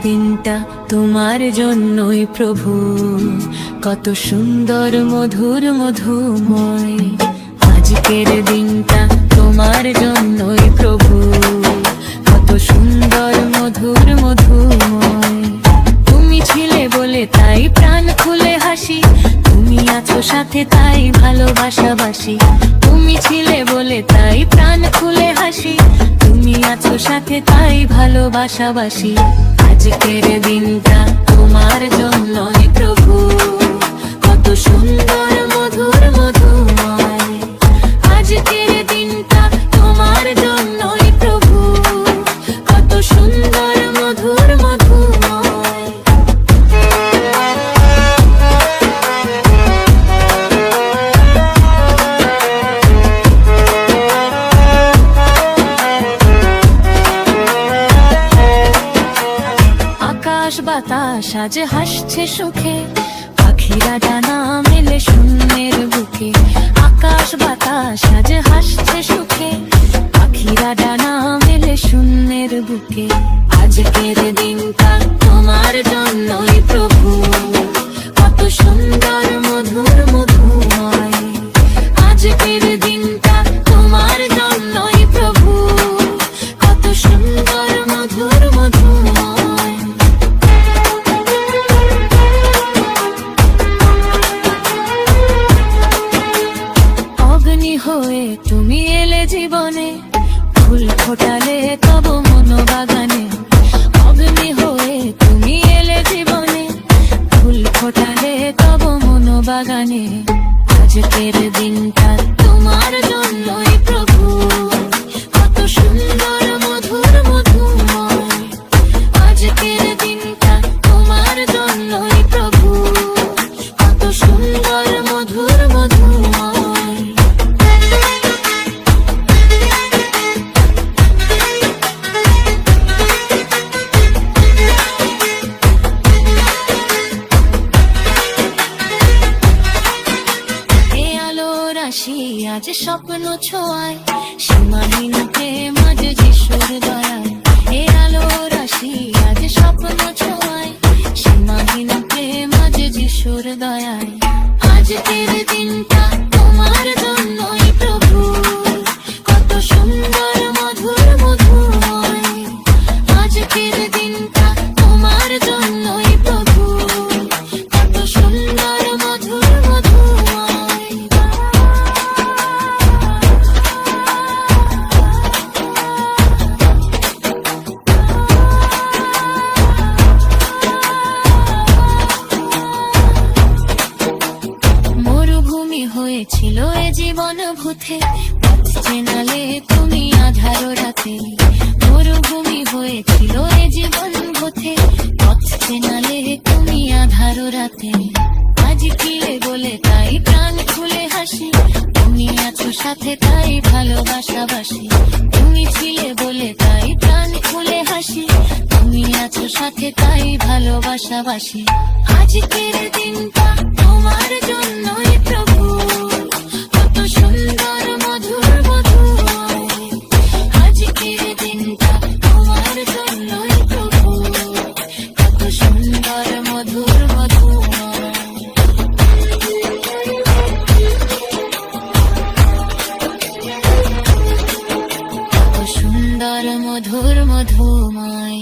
দিনটা তোমার জন্যই প্রভু, কত সুন্দর মধুর মধুময়। আজকের দিনটা তোমার জন্যই প্রভু, কত সুন্দর মধুর মধুময়। তুমি ছিলে বলে তাই প্রাণ খুলে হাসি, তুমি আছো সাথে তাই ভালোবাসাবাসি। তুমি ছিলে বলে তাই প্রাণ খুলে হাসি, তুমি আছো সাথে তাই ভালোবাসাবাসি। আজকের দিনটা তোমার জন্যই প্রভু, কত সুন্দর মধুর মধুময়। আজকের দিনটা তোমার জন্যই প্রভু, কত সুন্দর মধুর মধুময়। আকাশ বাতাস আজ হাসছে সুখে, পাখিরা ডানা মেলে শূন্যের বুকে। আকাশ বাতাস আজ হাসছে সুখে, পাখিরা ডানা মেলে শূন্যের বুকে। আজকের দিনটা তোমার জন্যই প্রভু, কত সুন্দর মধুর মধুময়। আজকের দিনটা তোমার জন্যই প্রভু, কত সুন্দর মধুর মধুময়। অগ্নি হয়ে তুমি এলে জীবনে, ফুল ফোটালে তব মনোবাগানে। অগ্নি হয়ে তুমি এলে জীবনে, ফুল ফোটালে তব মনোবাগানে। আজকের দিনটা তোমার জন্যই প্রভু, কত সুন্দর মধুর মধুময়। আজকের দিনটা তোমার জন্যই প্রভু, কত সুন্দর মধুর মধুময়। আজ স্বপ্ন ছোঁয়ায়, সীমাহীন প্রেম আজ যিশুর দয়ায়। এ আলো রাশি আজ স্বপ্ন ছোঁয়ায়, সীমাহীন প্রেম আজ যিশুর দয়ায়। আজকের দিনটা তোমার জন্যই প্রভু, কত সুন্দর মধুর মধুময়। আজকের দিনটা তোমার জন্যই প্রভু, কত সুন্দর মধুর মধুময়। হয়েছিল এ জীবন ভূতে, পথ চেনালে তুমি আধার রাতে। মরুভূমি হয়েছিল এ জীবন ভূতে, পথ চেনালে তুমি আধার রাতে। আজ ফিরে বলে তাই প্রাণ খুলে হাসি, তুমি আছো সাথে তাই ভালোবাসাবাসি। তুমি ছিলে বলে তাই প্রাণ খুলে হাসি, তুমি আছো সাথে তাই ভালোবাসাবাসি। আজকের দিনটা তোমার জন্যই প্রভু, কত সুন্দর মধুর মধুময়। আজকের দিনটা তোমার জন্যই প্রভু, কত সুন্দর মধুর মধুময়। কত সুন্দর মধুর মধুময়।